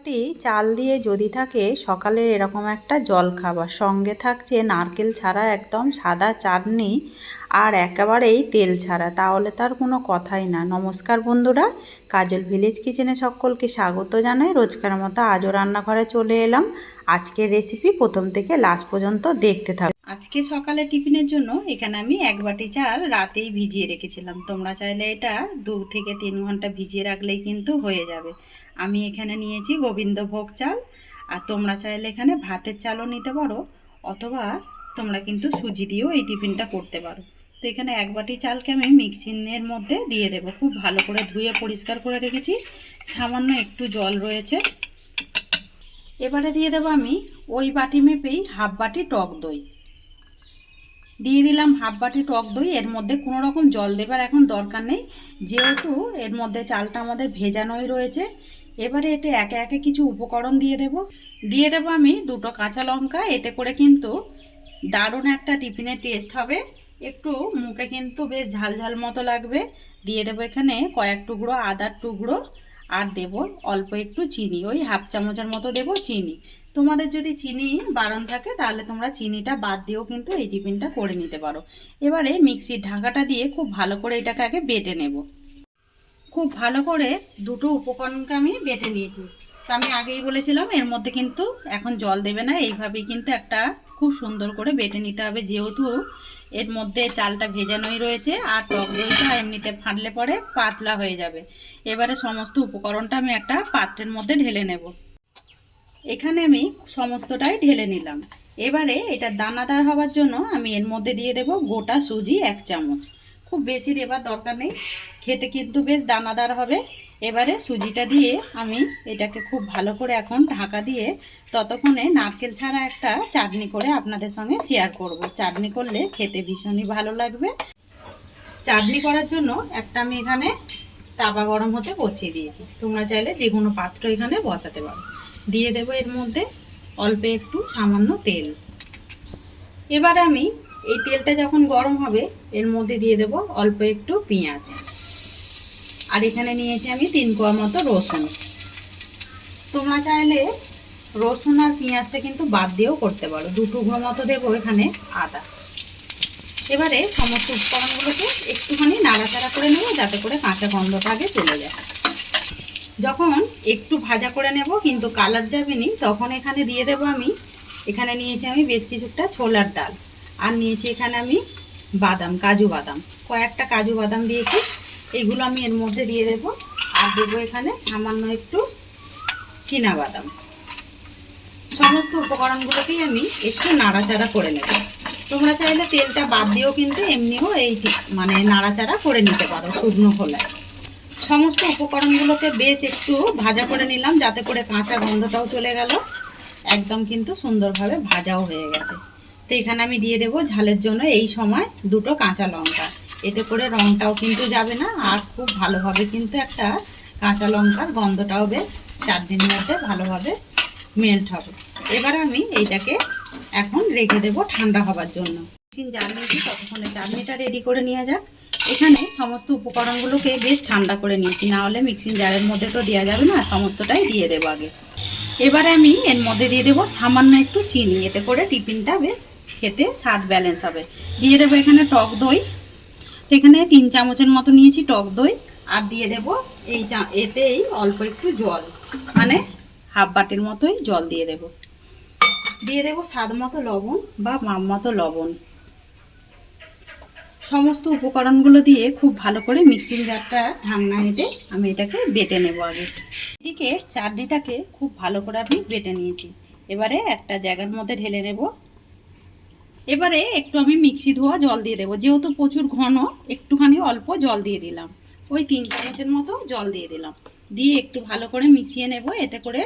টি চাল দিয়ে যদি থাকে সকালে এরকম একটা জল খাবার, সঙ্গে থাকছে নারকেল ছাড়া একদম সাদা চাটনি আর একেবারেই তেল ছাড়া, তাহলে তার কোনো কথাই না। নমস্কার বন্ধুরা, কাজল ভিলেজ কিচেনে সকলকে স্বাগত জানাই। রোজকার মতো আজও রান্নাঘরে চলে এলাম। আজকের রেসিপি প্রথম থেকে লাস্ট পর্যন্ত দেখতে থাকো। আজকে সকালে টিফিনের জন্য এখানে আমি 1 বাটি চাল রাতেই ভিজিয়ে রেখেছিলাম। তোমরা চাইলে এটা 2 থেকে 3 ঘন্টা ভিজিয়ে রাখলেই কিন্তু হয়ে যাবে। আমি এখানে নিয়েছি গোবিন্দভোগ চাল, আর তোমরা চাইলে এখানে ভাতের চালও নিতে পারো, অথবা তোমরা কিন্তু সুজি দিয়েও এই টিফিনটা করতে পারো। তো এখানে 1 বাটি চালকে আমি মিক্সির মধ্যে দিয়ে দেবো। খুব ভালো করে ধুয়ে পরিষ্কার করে রেখেছি, সামান্য একটু জল রয়েছে। এবারে দিয়ে দেবো আমি ওই বাটি মেপেই হাফ বাটি টক দই দিয়ে দিলাম। হাফ বাটি টক দই, এর মধ্যে কোনো রকম জল দেবার এখন দরকার নেই, যেহেতু এর মধ্যে চালটা আমাদের ভেজানোই রয়েছে। এবারে এতে একে একে কিছু উপকরণ দিয়ে দেব আমি 2টো কাঁচা লঙ্কা। এতে করে কিন্তু দারুণ একটা টিফিনের টেস্ট হবে, একটু মুখে কিন্তু বেশ ঝাল ঝাল মতো লাগবে। দিয়ে দেবো এখানে কয়েক টুকরো আদার টুকরো, আর দেব অল্প একটু চিনি, ওই হাফ চামচের মতো দেব চিনি। তোমাদের যদি চিনি বারণ থাকে তাহলে তোমরা চিনিটা বাদ দিয়েও কিন্তু এই টিফিনটা করে নিতে পারো। এবারে মিক্সির ঢাকাটা দিয়ে খুব ভালো করে এটাকে আগে বেটে নেব। খুব ভালো করে 2টো উপকরণকে আমি বেটে নিয়েছি। তো আমি আগেই বলেছিলাম এর মধ্যে কিন্তু এখন জল দেবে না, এইভাবেই কিন্তু একটা খুব সুন্দর করে বেটে নিতে হবে, যেহেতু এর মধ্যে চালটা ভেজানোই রয়েছে আর টক দইটা এমনিতে ফাটলে পরে পাতলা হয়ে যাবে। এবারে সমস্ত উপকরণটা আমি একটা পাত্রের মধ্যে ঢেলে নেব। এখানে আমি সমস্তটাই ঢেলে নিলাম। এবারে এটা দানাদার হওয়ার জন্য আমি এর মধ্যে দিয়ে দেব গোটা সুজি 1 চামচ। খুব বেশি দেবার দরকার নেই, খেতে কিন্তু বেশ দানাদার হবে। এবারে সুজিটা দিয়ে আমি এটাকে খুব ভালো করে এখন ঢাকা দিয়ে ততক্ষণে নারকেল ছাড়া একটা চাটনি করে আপনাদের সঙ্গে শেয়ার করব। চাটনি করলে খেতে ভীষণই ভালো লাগবে। চাটনি করার জন্য একটা আমি এখানে তাওয়া গরম হতে বসিয়ে দিয়েছি, তোমরা চাইলে যে কোনো পাত্র এখানে বসাতে পারো। দিয়ে দেবো এর মধ্যে অল্প একটু সামান্য তেল। এবার আমি এই তেলটা যখন গরম হবে এর মধ্যে দিয়ে দেব অল্প একটু পেঁয়াজ, আর এখানে নিয়েছি আমি 3 কোয়া মতো রসুন। তোমরা চাইলে রসুন আর পেঁয়াজটা কিন্তু বাদ দিয়েও করতে পারো। 2 টুকরো মতো দেবো এখানে আদা। এবারে সমস্ত উপকরণগুলোকে একটুখানি নাড়াচাড়া করে নেব, যাতে করে কাঁচা গন্ধটা আগে চলে যায়। যখন একটু ভাজা করে নেব কিন্তু কালার যাবে নি, তখন এখানে দিয়ে দেব আমি এখানে নিয়েছি আমি বেশ কিছুটা ছোলার ডাল, আর নিয়েছি এখানে আমি বাদাম, কাজু বাদাম, কয়েকটা কাজু বাদাম দিয়েছি। এইগুলো আমি এর মধ্যে দিয়ে দেব, আর দেবো এখানে সামান্য একটু চীনা বাদাম। সমস্ত উপকরণগুলোকেই আমি একটু নাড়াচাড়া করে নেব। তোমরা চাইলে তেলটা বাদ দিয়েও কিন্তু এমনিও এই মানে নাড়াচাড়া করে নিতে পারো শুকনো খোলায়। সমস্ত উপকরণগুলোকে বেশ একটু ভাজা করে নিলাম, যাতে করে কাঁচা গন্ধটাও চলে গেল, একদম কিন্তু সুন্দরভাবে ভাজাও হয়ে গেছে। তো এখানে আমি দিয়ে দেবো ঝালের জন্য এই সময় 2টো কাঁচা লঙ্কা। এতে করে রঙটাও কিন্তু যাবে না, আর খুব ভালোভাবে কিন্তু একটা কাঁচা লঙ্কার গন্ধটাও বেশ চাটনির মধ্যে ভালোভাবে মেল্ট হবে। এবার আমি এইটাকে এখন রেখে দেবো ঠান্ডা হবার জন্য। জাল নিয়েছি, ততক্ষণে চাটনিটা রেডি করে নিয়ে যাক। এখানে সমস্ত উপকরণগুলোকে বেশ ঠান্ডা করে নিয়েছি, না হলে মিক্সিং জারের মধ্যে তো দেওয়া যাবে না, সমস্তটাই দিয়ে দেবো আগে। এবারে আমি এর মধ্যে দিয়ে দেবো সামান্য একটু চিনি, এতে করে টিফিনটা বেশ খেতে স্বাদ ব্যালেন্স হবে। দিয়ে দেবো এখানে টক দই, তো এখানে 3 চামচের মতো নিয়েছি টক দই, আর দিয়ে দেবো এতেই অল্প একটু জল, মানে হাফ বাটির মতোই জল দিয়ে দেবো। দিয়ে দেবো স্বাদ মতো লবণ বা মাপ মতো লবণ। সমস্ত উপকরণগুলো দিয়ে খুব ভালো করে মিক্সিং জারটা ঢাকনা এঁটে আমি এটাকে বেটে নেব আগে। এদিকে চাটনিটাকে খুব ভালো করে আমি বেটে নিয়েছি, এবারে একটা জায়গার মধ্যে ঢেলে নেব। এবারে একটু আমি মিক্সি ধোয়া জল দিয়ে দেবো, যেহেতু প্রচুর ঘন একটুখানি অল্প জল দিয়ে দিলাম, ওই 3 চামচের মতো জল দিয়ে দিলাম। দিয়ে একটু ভালো করে মিশিয়ে নেব, এতে করে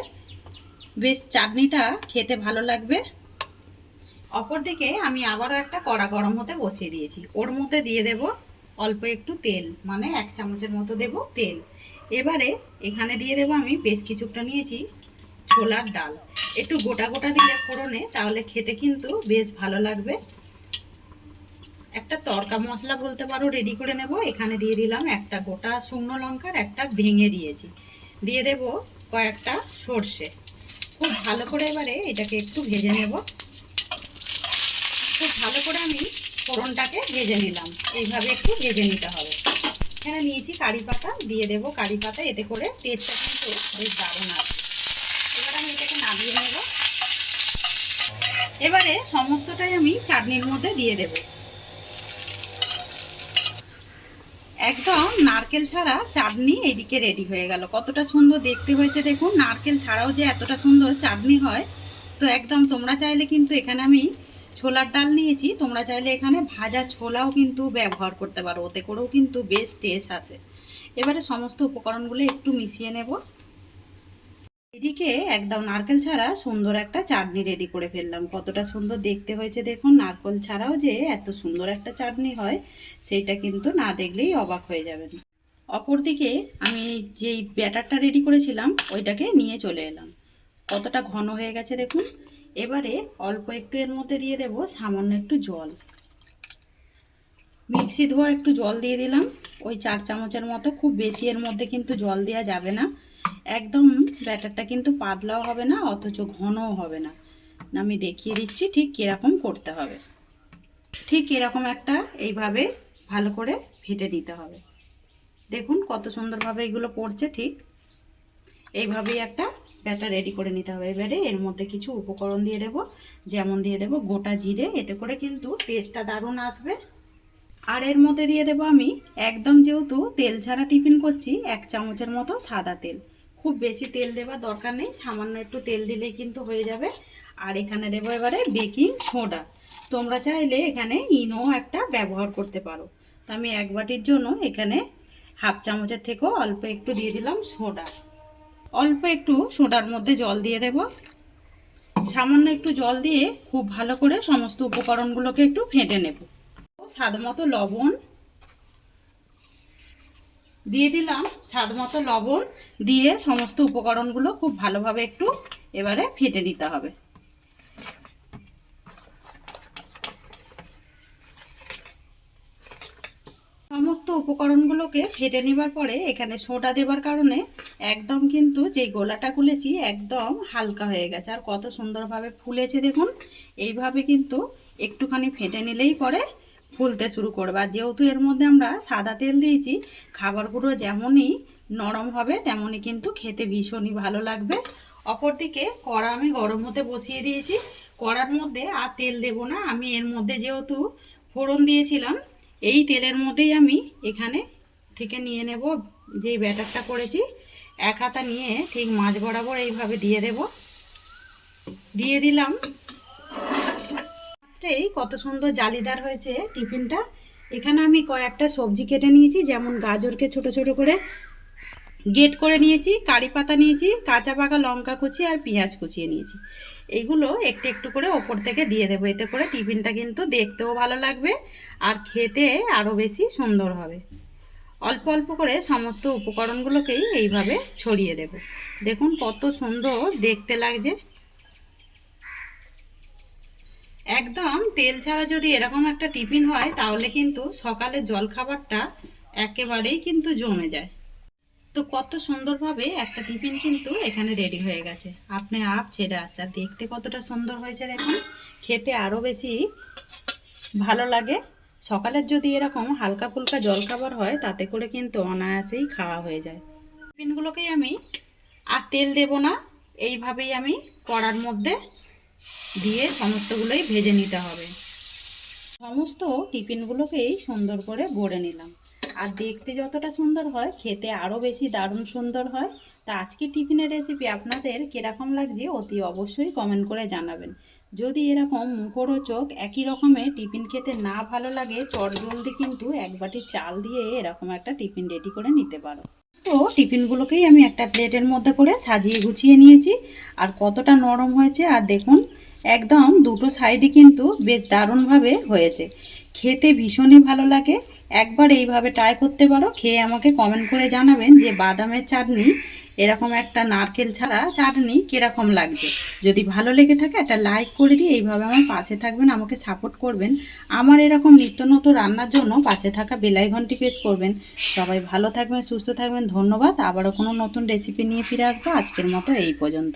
বেশ চাটনিটা খেতে ভালো লাগবে। অপরদিকে আমি আবারও একটা কড়া গরম হতে বসিয়ে দিয়েছি, ওর মধ্যে দিয়ে দেব অল্প একটু তেল, মানে 1 চামচের মতো দেব তেল। এবারে এখানে দিয়ে দেব আমি বেশ কিছুটা নিয়েছি ছোলার ডাল, একটু গোটা গোটা দিলে ফোড়নে, তাহলে খেতে কিন্তু বেশ ভালো লাগবে। একটা তড়কা মশলা বলতে পারো রেডি করে নেব। এখানে দিয়ে দিলাম একটা গোটা শুকনো লঙ্কার একটা ভেঙে দিয়েছি, দিয়ে দেব কয়েকটা সর্ষে। খুব ভালো করে এবারে এটাকে একটু ভেজে নেব। খুব ভালো করে আমি ফোড়নটাকে ভেজে নিলাম, এইভাবে একটু ভেজে নিতে হবে। এখানে নিয়েছি কারি পাতা, দিয়ে দেব কারি পাতা, এতে করে টেস্টটা কিন্তু বেশ দারুণ আসবে। এবার আমি এটাকে নামিয়ে নেব। এবারে সমস্তটাই আমি চাটনির মধ্যে দিয়ে দেব। একদম নারকেল ছাড়া চাটনি এদিকে রেডি হয়ে গেল। কতটা সুন্দর দেখতে হয়েছে দেখুন। নারকেল ছাড়াও যে এতটা সুন্দর চাটনি হয়, তো একদম তোমরা চাইলে কিন্তু এখানে আমি ছোলার ডাল নিয়েছি, তোমরা চাইলে এখানে ভাজা ছোলাও কিন্তু ব্যবহার করতে পারো, ওতে করেও কিন্তু বেশ টেস্ট আসে। এবারে সমস্ত উপকরণগুলো একটু মিশিয়ে নেব। এদিকে একদম নারকেল ছাড়া সুন্দর একটা চাটনি রেডি করে ফেললাম। কতটা সুন্দর দেখতে হয়েছে দেখুন। নারকেল ছাড়াও যে এত সুন্দর একটা চাটনি হয়, সেইটা কিন্তু না দেখলেই অবাক হয়ে যাবেন। অপরদিকে আমি যেই ব্যাটারটা রেডি করেছিলাম ওইটাকে নিয়ে চলে এলাম। কতটা ঘন হয়ে গেছে দেখুন। এবারে অল্প একটু এর মধ্যে দিয়ে দেব সামান্য একটু জল। মিক্সি ধোয়া একটু জল দিয়ে দিলাম, ওই 4 চামচের মতো। খুব বেশি এর মধ্যে কিন্তু জল দেওয়া যাবে না। একদম ব্যাটারটা কিন্তু পাতলাও হবে না, অথচ ঘনও হবে না। আমি দেখিয়ে দিচ্ছি ঠিক কীরকম করতে হবে। ঠিক এরকম একটা এইভাবে ভালো করে ফেটে নিতে হবে। দেখুন কত সুন্দরভাবে এগুলো পড়ছে। ঠিক এইভাবেই একটা ব্যাটার রেডি করে নিতে হবে। এবারে এর মধ্যে কিছু উপকরণ দিয়ে দেব, যেমন দিয়ে দেব গোটা জিরে, এতে করে কিন্তু টেস্টটা দারুণ আসবে। আর এর মধ্যে দিয়ে দেব আমি একদম, যেহেতু তেল ছাড়া টিফিন করছি, 1 চামচের মতো সাদা তেল। খুব বেশি তেল দেওয়ার দরকার নেই, সামান্য একটু তেল দিলেই কিন্তু হয়ে যাবে। আর এখানে দেবো এবারে বেকিং সোডা। তোমরা চাইলে এখানে ইনো একটা ব্যবহার করতে পারো। তো আমি 1 বাটির জন্য এখানে 1/2 চামচের থেকেও অল্প একটু দিয়ে দিলাম সোডা। অল্প একটু সোডার মধ্যে জল দিয়ে দেব। সামান্য একটু জল দিয়ে খুব ভালো করে সমস্ত উপকরণগুলোকে একটু ফেটে নেব। স্বাদ মতো লবণ দিয়ে দিলাম, স্বাদ মতো লবণ দিয়ে সমস্ত উপকরণগুলো খুব ভালোভাবে একটু এবারে ফেটে নিতে হবে। সমস্ত উপকরণগুলোকে ফেটে নেবার পরে এখানে সোডা দেবার কারণে একদম কিন্তু যে গোলাটা গুলেছি একদম হালকা হয়ে গেছে, আর কত সুন্দরভাবে ফুলেছে দেখুন। এইভাবে কিন্তু একটুখানি ফেটে নিলেই পরে ফুলতে শুরু করবে। আর যেহেতু এর মধ্যে আমরা সাদা তেল দিয়েছি, খাবারগুলো যেমনই নরম হবে তেমনই কিন্তু খেতে ভীষণই ভালো লাগবে। অপরদিকে কড়া আমি গরম হতে বসিয়ে দিয়েছি। কড়ার মধ্যে আর তেল দেব না, আমি এর মধ্যে যেহেতু ফোড়ন দিয়েছিলাম, এই তেলের মধ্যেই আমি এখানে থেকে নিয়ে নেব যে ব্যাটারটা করেছি। 1 হাতা নিয়ে ঠিক মাঝ বরাবর এইভাবে দিয়ে দেব। দিয়ে দিলাম। এই কত সুন্দর জালিদার হয়েছে টিফিনটা। এখানে আমি কয়েকটা সবজি কেটে নিয়েছি, যেমন গাজরকে ছোট ছোট করে গেট করে নিয়েছি, কারি পাতা নিয়েছি, কাঁচা পাকা লঙ্কা কুচি আর পেঁয়াজ কুচিয়ে নিয়েছি। এইগুলো একটু একটু করে ওপর থেকে দিয়ে দেবো, এতে করে টিফিনটা কিন্তু দেখতেও ভালো লাগবে আর খেতে আরও বেশি সুন্দর হবে। অল্প অল্প করে সমস্ত উপকরণগুলোকেই এইভাবে ছড়িয়ে দেব। দেখুন কত সুন্দর দেখতে লাগছে। একদম তেল ছাড়া যদি এরকম একটা টিফিন হয়, তাহলে কিন্তু সকালের জলখাবারটা একেবারেই কিন্তু জমে যায়। তো কত সুন্দরভাবে একটা টিফিন কিন্তু এখানে রেডি হয়ে গেছে, আপনি আপ ছেড়ে আসছে। আর দেখতে কতটা সুন্দর হয়েছে দেখুন, খেতে আরও বেশি ভালো লাগে। সকালের যদি এরকম হালকা ফুলকা জলখাবার হয়, তাতে করে কিন্তু অনায়াসেই খাওয়া হয়ে যায়। টিফিনগুলোকেই আমি আর তেল দেব না, এইভাবেই আমি কড়ার মধ্যে দিয়ে সমস্তগুলোই ভেজে নিতে হবে। সমস্ত টিফিনগুলোকেই সুন্দর করে গড়ে নিলাম। আর দেখতে যতটা সুন্দর হয়, খেতে আরও বেশি দারুণ সুন্দর হয়। তা আজকের টিফিনের রেসিপি আপনাদের কীরকম লাগছে অতি অবশ্যই কমেন্ট করে জানাবেন। যদি এরকম মুখরোচক একই রকমের টিফিন খেতে না ভালো লাগে, চটজলদি কিন্তু 1 বাটি চাল দিয়ে এরকম একটা টিফিন রেডি করে নিতে পারো। তো টিফিনগুলোকেই আমি একটা প্লেটের মধ্যে করে সাজিয়ে গুছিয়ে নিয়েছি। আর কতটা নরম হয়েছে, আর দেখুন একদম দুটো সাইডই কিন্তু বেশ দারুণভাবে হয়েছে, খেতে ভীষণই ভালো লাগে। একবার এইভাবে ট্রাই করতে পারো, খেয়ে আমাকে কমেন্ট করে জানাবেন যে বাদামের চাটনি এরকম একটা নারকেল ছাড়া চাটনি কীরকম লাগছে। যদি ভালো লেগে থাকে একটা লাইক করে দিয়ে এইভাবে আমার পাশে থাকবেন, আমাকে সাপোর্ট করবেন। আমার এরকম নিত্য নতুন রান্নার জন্য পাশে থাকা বেল আইকনটি প্রেস করবেন। সবাই ভালো থাকবেন, সুস্থ থাকবেন, ধন্যবাদ। আবারও কোনো নতুন রেসিপি নিয়ে ফিরে আসবো। আজকের মতো এই পর্যন্ত।